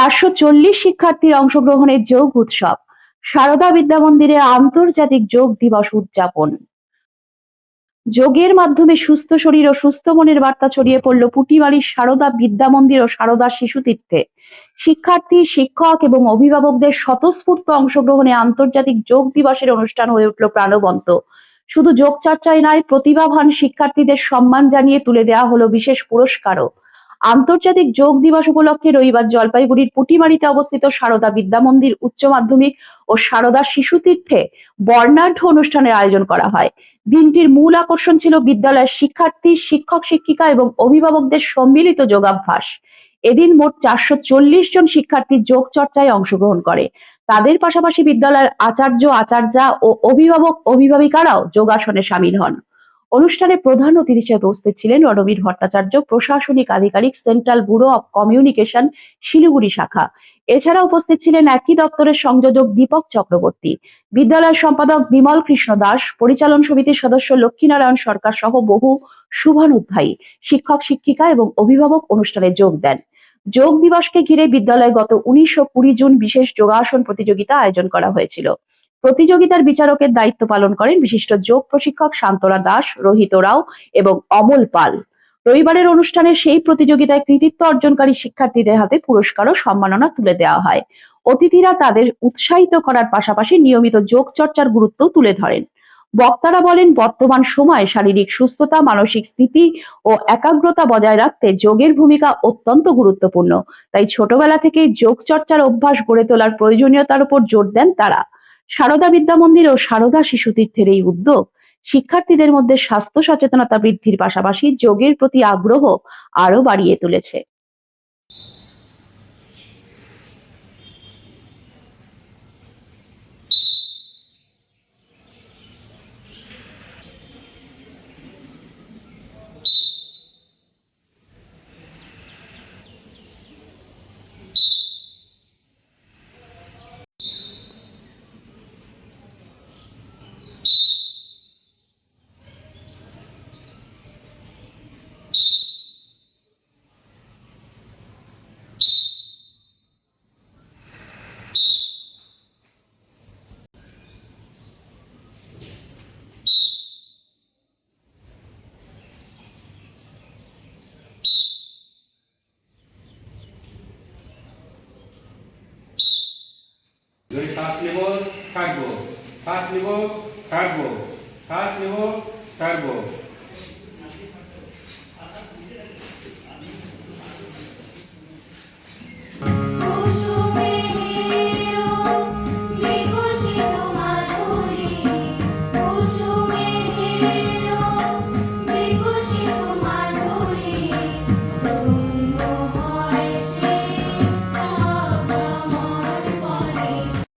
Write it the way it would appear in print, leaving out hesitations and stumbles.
440 শিক্ষার্থীর অংশগ্রহণে যোগ উৎসব। সারদা বিদ্যা মন্দিরে আন্তর্জাতিক যোগ দিবস উদযাপন। যোগের মাধ্যমে সুস্থ শরীর ও সুস্থ মনের বার্তা ছড়িয়ে পড়ল পুটিমারির সারদা বিদ্যা মন্দির ও সারদা শিশু তীর্থে। শিক্ষার্থী, শিক্ষক এবং অভিভাবকদের স্বতঃস্ফূর্ত অংশগ্রহণে আন্তর্জাতিক যোগ দিবসের অনুষ্ঠান হয়ে উঠল প্রাণবন্ত। শুধু যোগ চর্চায় নয়, প্রতিভাবান শিক্ষার্থীদের সম্মান জানিয়ে তুলে দেওয়া হলো বিশেষ পুরস্কারও। আন্তর্জাতিক যোগ দিবস উপলক্ষে রবিবার জলপাইগুড়ির পুটিমারিতে অবস্থিত সারদা বিদ্যা মন্দির উচ্চ মাধ্যমিক ও সারদা শিশু তীর্থে বর্ণাঢ্য অনুষ্ঠানের আয়োজন করা হয়। দিনটির মূল আকর্ষণ ছিল বিদ্যালয়ের শিক্ষার্থী, শিক্ষক শিক্ষিকা এবং অভিভাবকদের সম্মিলিত যোগাভ্যাস। এদিন মোট 440 জন শিক্ষার্থী যোগ চর্চায় অংশগ্রহণ করে। তাদের পাশাপাশি বিদ্যালয়ের আচার্য, আচার্যা ও অভিভাবক অভিভাবিকারাও যোগাসনে সামিল হন। অনুষ্ঠানে প্রধান অতিথি হিসেবে উপস্থিত ছিলেন রণবীর ভট্টাচার্য, প্রশাসনিক আধিকারিক, central bureau of communication, Siliguri শাখা। এছাড়া উপস্থিত ছিলেন একই দপ্তরের সংযোজক দীপক চক্রবর্তী, বিদ্যালয়ের সম্পাদক বিমল কৃষ্ণ দাস, পরিচালন সমিতির সদস্য লক্ষ্মীনারায়ণ সরকার সহ বহু শুভানুধ্যায়ী শিক্ষক শিক্ষিকা এবং অভিভাবক অনুষ্ঠানে যোগ দেন। যোগ দিবসকে ঘিরে বিদ্যালয়ে গত 19 ও 20 জুন বিশেষ যোগাসন প্রতিযোগিতা আয়োজন করা হয়েছিল। প্রতিযোগিতার বিচারকের দায়িত্ব পালন করেন বিশিষ্ট যোগ প্রশিক্ষক শান্তরা দাস, রোহিত রাও এবং অমল পাল। রবিবারের অনুষ্ঠানে সেই প্রতিযোগিতায় কৃতিত্ব অর্জনকারী শিক্ষার্থীদের হাতে পুরস্কার ও সম্মাননা তুলে দেওয়া হয়। অতিথিরা তাদের উৎসাহিত করার পাশাপাশি নিয়মিত যোগ চর্চার গুরুত্ব তুলে ধরেন। বক্তারা বলেন, বর্তমান সময়ে শারীরিক সুস্থতা, মানসিক স্থিতি ও একাগ্রতা বজায় রাখতে যোগের ভূমিকা অত্যন্ত গুরুত্বপূর্ণ। তাই ছোটবেলা থেকেই যোগ চর্চার অভ্যাস গড়ে তোলার প্রয়োজনীয়তার উপর জোর দেন তারা। সারদা বিদ্যা মন্দির ও সারদা শিশু তীর্থের এই উদ্যোগ শিক্ষার্থীদের মধ্যে স্বাস্থ্য সচেতনতা বৃদ্ধির পাশাপাশি যোগের প্রতি আগ্রহ আরো বাড়িয়ে তুলেছে। শ্বাস নেব, ছাড়বো, শ্বাস নেব, ছাড়বো, শ্বাস নেব, ছাড়বো।